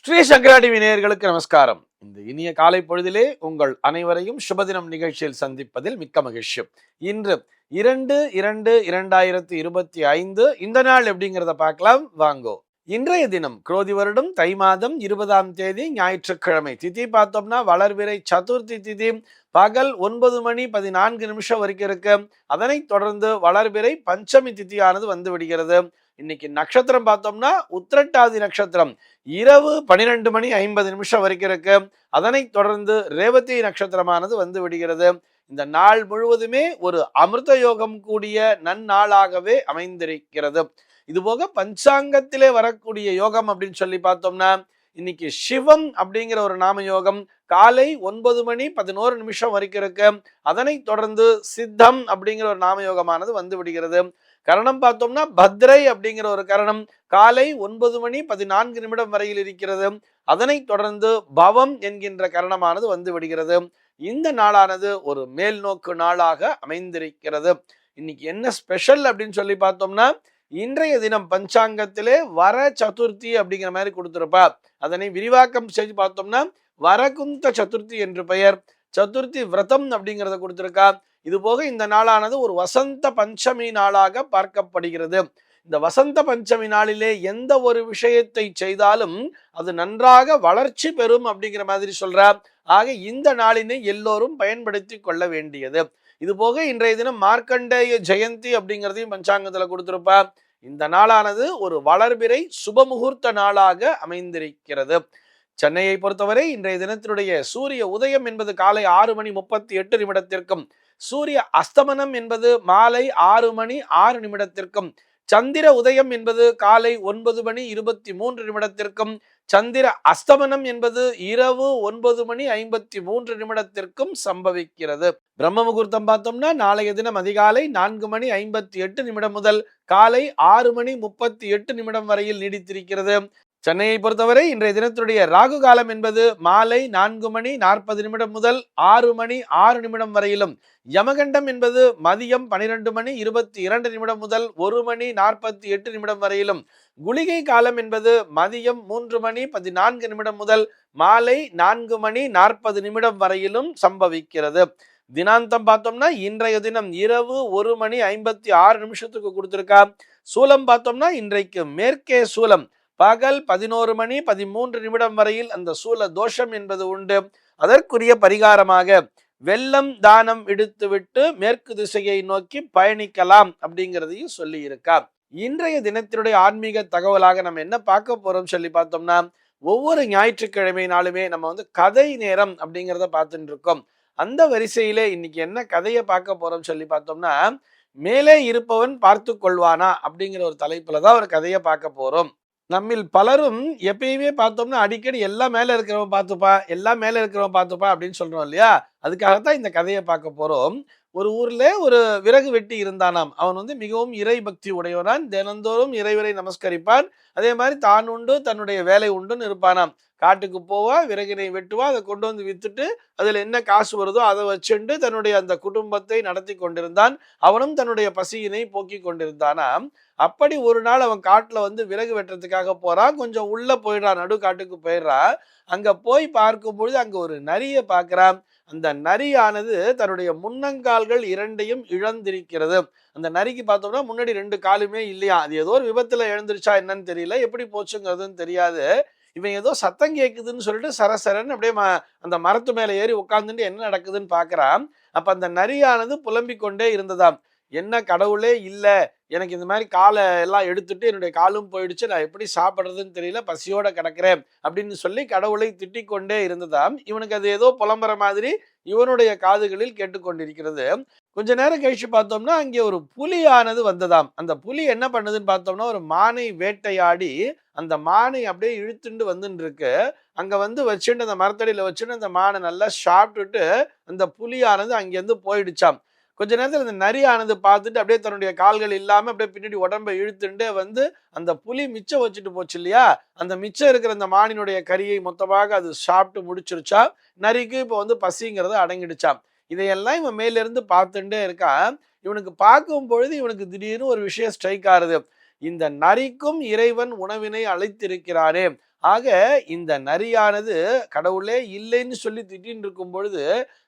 ஸ்ரீ சங்கராடி நேயர்களுக்கு நமஸ்காரம். இந்த இனிய காலை பொழுதிலே உங்கள் அனைவரையும் சுபதினம் நிகழ்ச்சியில் சந்திப்பதில் மிக்க மகிழ்ச்சி. இன்று 2/2/2025 இந்த நாள் எப்படிங்கிறத பார்க்கலாம் வாங்கோ. இன்றைய தினம் குரோதி வருடம் தை மாதம் 20ஆம் தேதி ஞாயிற்றுக்கிழமை. திதி பார்த்தோம்னா வளர்பிறை சதுர்த்தி திதி பகல் 9 மணி 14 நிமிஷம் வரைக்கும் இருக்கு. அதனைத் தொடர்ந்து வளர்பிறை பஞ்சமி திதியானது வந்து விடுகிறது. இன்னைக்கு நட்சத்திரம் பார்த்தோம்னா உத்திரட்டாதி நட்சத்திரம் இரவு 12 மணி 50 நிமிஷம் வரைக்கும் இருக்கு. அதனைத் தொடர்ந்து ரேவதி நட்சத்திரமானது வந்து விடுகிறது. இந்த நாள் முழுவதுமே ஒரு அமிர்த யோகம் கூடிய நன்னாளாகவே அமைந்திருக்கிறது. இதுபோக பஞ்சாங்கத்திலே வரக்கூடிய யோகம் அப்படின்னு சொல்லி பார்த்தோம்னா இன்னைக்கு சிவம் அப்படிங்கிற ஒரு நாம யோகம் காலை 9 மணி 11 நிமிஷம் வரைக்கும் இருக்கு. அதனைத் தொடர்ந்து சித்தம் அப்படிங்கிற ஒரு நாம யோகமானது வந்து விடுகிறது. கரணம் பார்த்தோம்னா பத்ரை அப்படிங்கிற ஒரு கரணம் காலை 9 மணி 14 நிமிடம் வரையில் இருக்கிறது. அதனைத் தொடர்ந்து பவம் என்கின்ற கரணமானது வந்து விடுகிறது. இந்த நாளானது ஒரு மேல் நோக்கு நாளாக அமைந்திருக்கிறது. இன்னைக்கு என்ன ஸ்பெஷல் அப்படின்னு சொல்லி பார்த்தோம்னா இன்றைய தினம் பஞ்சாங்கத்திலே வர சதுர்த்தி அப்படிங்கிற மாதிரி கொடுத்திருப்பா. அதனை விரிவாக்கம் செஞ்சு பார்த்தோம்னா வரகுந்த சதுர்த்தி என்று பெயர். சதுர்த்தி விரதம் அப்படிங்கிறத கொடுத்திருக்கா. இது போக இந்த நாளானது ஒரு வசந்த பஞ்சமி நாளாக பார்க்கப்படுகிறது. இந்த வசந்த பஞ்சமி நாளிலே எந்த ஒரு விஷயத்தை செய்தாலும் அது நன்றாக வளர்ச்சி பெறும் அப்படிங்கிற மாதிரி சொல்றார். ஆக இந்த நாளினை எல்லோரும் பயன்படுத்தி கொள்ள வேண்டியது. இது போக இன்றைய தினம் மார்க்கண்டேய ஜெயந்தி அப்படிங்கிறதையும் பஞ்சாங்கத்துல கொடுத்திருப்பா. இந்த நாளானது ஒரு வளர்பிறை சுபமுகூர்த்த நாளாக அமைந்திருக்கிறது. சென்னையை பொறுத்தவரை இன்றைய தினத்தினுடைய சூரிய உதயம் என்பது காலை 6 மணி 38 நிமிடத்திற்கும் சூரிய அஸ்தமனம் என்பது மாலை 6 மணி 6 நிமிடத்திற்கும் சந்திர உதயம் என்பது காலை 9 மணி 23 நிமிடத்திற்கும் சந்திர அஸ்தமனம் என்பது இரவு 9 மணி 53 நிமிடத்திற்கும் சம்பவிக்கிறது. பிரம்ம முகூர்த்தம் பார்த்தோம்னா நாளைய தினம் அதிகாலை 4 மணி 58 நிமிடம் முதல் காலை 6 மணி 38 நிமிடம் வரையில் நீடித்திருக்கிறது. சென்னையை பொறுத்தவரை இன்றைய தினத்துடைய ராகு காலம் என்பது மாலை 4 மணி 40 நிமிடம் முதல் 6 மணி 6 நிமிடம் வரையிலும், யமகண்டம் என்பது மதியம் 12 மணி 22 நிமிடம் முதல் 1 மணி 48 நிமிடம் வரையிலும், குளிகை காலம் என்பது மதியம் 3 மணி 14 நிமிடம் முதல் மாலை 4 மணி 40 நிமிடம் வரையிலும் சம்பவிக்கிறது. தினாந்தம் பார்த்தோம்னா இன்றைய தினம் இரவு 1 மணி 56 நிமிஷத்துக்கு கொடுத்திருக்கா. சூலம் பார்த்தோம்னா இன்றைக்கு மேற்கே சூலம் பகல் 11 மணி 13 நிமிடம் வரையில் அந்த சூல தோஷம் என்பது உண்டு. அதற்குரிய பரிகாரமாக வெள்ளம் தானம் எடுத்துவிட்டு மேற்கு திசையை நோக்கி பயணிக்கலாம் அப்படிங்கிறதையும் சொல்லி இருக்கா. இன்றைய தினத்தினுடைய ஆன்மீக தகவலாக நம்ம என்ன பார்க்க போறோம் சொல்லி பார்த்தோம்னா ஒவ்வொரு ஞாயிற்றுக்கிழமை நாளுமே நம்ம கதை நேரம் அப்படிங்கிறத பார்த்துட்டு இருக்கோம். அந்த வரிசையிலே இன்னைக்கு என்ன கதையை பார்க்க போறோம் சொல்லி பார்த்தோம்னா மேலே இருப்பவன் பார்த்து கொள்வானா அப்படிங்கிற ஒரு தலைப்புலதான் ஒரு கதையை பார்க்க போறோம். நம்மில் பலரும் எப்பயுமே பார்த்தோம்னா அடிக்கடி எல்லாம் மேல இருக்கிறவன் பார்த்துப்பா எல்லாம் மேல இருக்கிறவன் பார்த்துப்பா அப்படின்னு சொல்றோம் இல்லையா. அதுக்காகத்தான் இந்த கதையை பார்க்க போறோம். ஒரு ஊர்ல ஒரு விறகு வெட்டி இருந்தானாம். அவன் மிகவும் இறை பக்தி உடையவனான். தினந்தோறும் இறைவரை நமஸ்கரிப்பான். அதே மாதிரி தான் உண்டு தன்னுடைய வேலை உண்டுன்னு இருப்பானாம். காட்டுக்கு போவா, விறகினை வெட்டுவா, அதை கொண்டு வந்து வித்துட்டு அதுல என்ன காசு வருதோ அதை வச்சுண்டு தன்னுடைய அந்த குடும்பத்தை நடத்தி கொண்டிருந்தான். அவனும் தன்னுடைய பசியினை போக்கி கொண்டிருந்தானாம். அப்படி ஒரு நாள் அவன் காட்டுல விறகு வெட்டுறதுக்காக போறான். கொஞ்சம் உள்ள போயிடுறான், நடு காட்டுக்கு போயிடுறான். அங்க போய் பார்க்கும் பொழுது அங்க ஒரு நரியை பார்க்கிறான். அந்த நரியானது தன்னுடைய முன்னங்கால்கள் இரண்டையும் இழந்திருக்கிறது. அந்த நரிக்கு பார்த்தோம்னா முன்னாடி 2 காலுமே இல்லையா. அது ஏதோ ஒரு விபத்துல இழந்துருச்சா என்னன்னு தெரியல, எப்படி போச்சுங்கிறதுன்னு தெரியாது. இவன் ஏதோ சத்தம் கேட்குதுன்னு சொல்லிட்டு சரசரன்னு அப்படியே அந்த மரத்து மேல ஏறி உட்கார்ந்துட்டு என்ன நடக்குதுன்னு பாக்குறான். அப்ப அந்த நரியானது புலம்பிக் கொண்டே இருந்ததாம். என்ன கடவுளே இல்ல, எனக்கு இந்த மாதிரி காலை எல்லாம் எடுத்துட்டு என்னுடைய காலும் போயிடுச்சு, நான் எப்படி சாப்பிட்றதுன்னு தெரியல, பசியோட கிடக்கிறேன் அப்படின்னு சொல்லி கடவுளை திட்டிக் கொண்டே இருந்ததாம். இவனுக்கு அது ஏதோ புலம்புற மாதிரி இவனுடைய காதுகளில் கேட்டுக்கொண்டிருக்கிறது. கொஞ்ச நேரம் கழிச்சு பார்த்தோம்னா அங்கே ஒரு புலியானது வந்ததாம். அந்த புலி என்ன பண்ணுதுன்னு பார்த்தோம்னா ஒரு மானை வேட்டையாடி அந்த மானை அப்படியே இழுத்துண்டு வந்துட்டு இருக்கு. அங்க வச்சுட்டு அந்த மரத்தடியில வச்சுட்டு அந்த மானை நல்லா சாப்பிட்டுட்டு அந்த புலியானது அங்கேருந்து போயிடுச்சாம். கொஞ்ச நேரத்தில் அந்த நரியானது பார்த்துட்டு அப்படியே தன்னுடைய கால்கள் இல்லாம அப்படியே பின்னாடி உடம்பை இழுத்துட்டு அந்த புலி மிச்சம் வச்சுட்டு போச்சு இல்லையா. அந்த மிச்சம் இருக்கிற அந்த மானினுடைய கறியை மொத்தமாக அது சாப்பிட்டு முடிச்சிருச்சா. நரிக்கு இப்போ பசிங்கிறது அடங்கிடுச்சாம். இதையெல்லாம் இவன் மேல இருந்து பார்த்துட்டே இருக்கான். இவனுக்கு பார்க்கும் பொழுது இவனுக்கு திடீர்னு ஒரு விஷயம் ஸ்ட்ரைக் ஆறுது. இந்த நரிக்கும் இறைவன் உணவினை அளித்திருக்கிறானே, ஆக இந்த நரியானது கடவுளே இல்லைன்னு சொல்லி திட்டின்னு இருக்கும் பொழுது,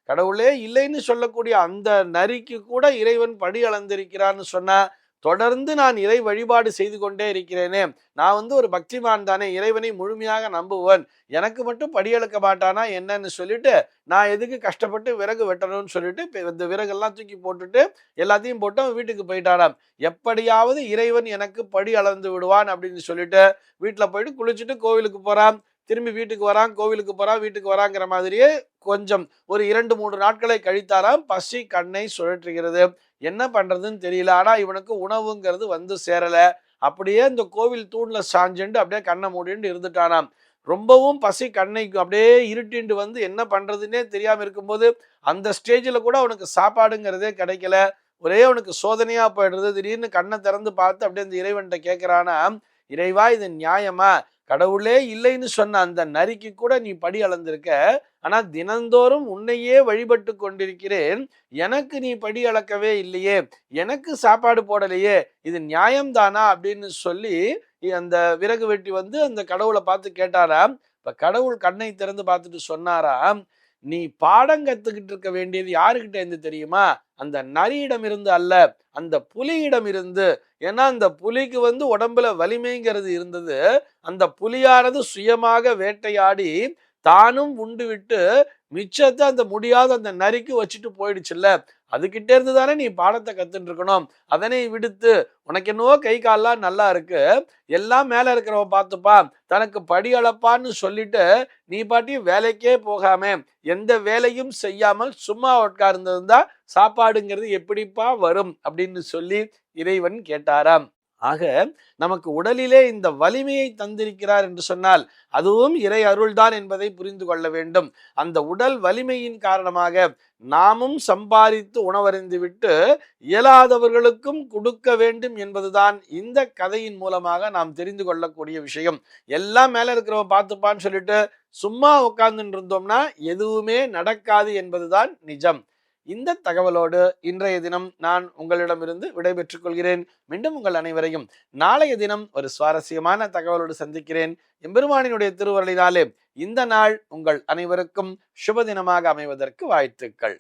கடவுளே இல்லைன்னு சொல்லக்கூடிய அந்த நரிக்கு கூட இறைவன் படி அளந்திருக்கிறான்னு சொன்னா, தொடர்ந்து நான் இறை வழிபாடு செய்து கொண்டே இருக்கிறேனே, நான் ஒரு பக்திமான் தானே, இறைவனை முழுமையாக நம்புவன், எனக்கு மட்டும் படி அளக்க மாட்டானா என்னன்னு சொல்லிட்டு, நான் எதுக்கு கஷ்டப்பட்டு விறகு வெட்டணும்னு சொல்லிட்டு இந்த விறகெல்லாம் தூக்கி போட்டுட்டு எல்லாத்தையும் போட்டு அவன் வீட்டுக்கு போயிட்டாராம். எப்படியாவது இறைவன் எனக்கு படி அளந்து விடுவான் அப்படின்னு சொல்லிட்டு வீட்டுல போயிட்டு குளிச்சுட்டு கோவிலுக்கு போறான், திரும்பி வீட்டுக்கு வரான், கோவிலுக்கு போறான், வீட்டுக்கு வராங்கிற மாதிரியே கொஞ்சம் ஒரு 2-3 நாட்களை கழித்தாராம். பசி கண்ணை சுழற்றுகிறது, என்ன பண்றதுன்னு தெரியல. ஆனா இவனுக்கு உணவுங்கிறது சேரல. அப்படியே இந்த கோவில் தூண்ல சாஞ்சுண்டு அப்படியே கண்ணை மூடிட்டு இருந்துட்டானாம். ரொம்பவும் பசி கண்ணை அப்படியே இருட்டிண்டு என்ன பண்றதுன்னே தெரியாம இருக்கும்போது அந்த ஸ்டேஜில் கூட அவனுக்கு சாப்பாடுங்கிறதே கிடைக்கல. ஒரே அவனுக்கு சோதனையா போயிடுறது. திடீர்னு கண்ணை திறந்து பார்த்து அப்படியே அந்த இறைவன்கிட்ட கேட்கிறானா, இறைவா இது நியாயமா? கடவுளே இல்லைன்னு சொன்ன அந்த நரிக்கு கூட நீ படி அளந்திருக்க, ஆனா தினந்தோறும் உன்னையே வழிபட்டு கொண்டிருக்கிறேன், எனக்கு நீ படி அளக்கவே இல்லையே, எனக்கு சாப்பாடு போடலையே, இது நியாயம்தானா அப்படின்னு சொல்லி அந்த விறகு வெட்டி அந்த கடவுளை பார்த்து கேட்டாராம். இப்ப கடவுள் கண்ணை திறந்து பார்த்துட்டு சொன்னாராம், நீ பாடம் கத்துக்கிட்டு இருக்க வேண்டியது யாருக்கிட்ட இருந்து தெரியுமா? அந்த நரியிடம் இருந்து அல்ல, அந்த புலியிடம் இருந்து. ஏன்னா அந்த புலிக்கு உடம்புல வலிமைங்கிறது இருந்தது. அந்த புலியானது சுயமாக வேட்டையாடி தானும் உண்டு விட்டு மிச்சத்தை அந்த முடியாத அந்த நரிக்கு வச்சுட்டு போயிடுச்சுல்ல, அதுகிட்ட இருந்து தானே நீ பாடத்தை கத்துட்டு இருக்கணும். அதனை விடுத்து உனக்கு என்னவோ கை கால்லாம் நல்லா இருக்கு, எல்லாம் மேல இருக்கிறவன் பார்த்துப்பா, தனக்கு படி அளப்பான்னு சொல்லிட்டு நீ பாட்டியும் வேலைக்கே போகாம எந்த வேலையும் செய்யாமல் சும்மா உட்கார்ந்திருந்தா சாப்பாடுங்கிறது எப்படிப்பா வரும் அப்படின்னு சொல்லி இறைவன் கேட்டாராம். ஆக நமக்கு உடலிலே இந்த வலிமையை தந்திருக்கிறார் என்று சொன்னால் அதுவும் இறை அருள்தான் என்பதை புரிந்து கொள்ள வேண்டும். அந்த உடல் வலிமையின் காரணமாக நாமும் சம்பாதித்து உணவறிந்து விட்டு இயலாதவர்களுக்கும் கொடுக்க வேண்டும் என்பதுதான் இந்த கதையின் மூலமாக நாம் தெரிந்து கொள்ளக்கூடிய விஷயம். எல்லாம் மேல இருக்கிறவன் பார்த்துப்பான்னு சொல்லிட்டு சும்மா உட்கார்ந்துட்டு இருந்தோம்னா எதுவுமே நடக்காது என்பதுதான் நிஜம். இந்த தகவலோடு இன்றைய தினம் நான் உங்களிடமிருந்து விடைபெற்றுக் கொள்கிறேன். மீண்டும் உங்கள் அனைவரையும் நாளைய தினம் ஒரு சுவாரஸ்யமான தகவலோடு சந்திக்கிறேன். எம்பெருமானினுடைய திருவருளினாலே இந்த நாள் உங்கள் அனைவருக்கும் சுப தினமாக அமைவதற்கு வாழ்த்துக்கள்.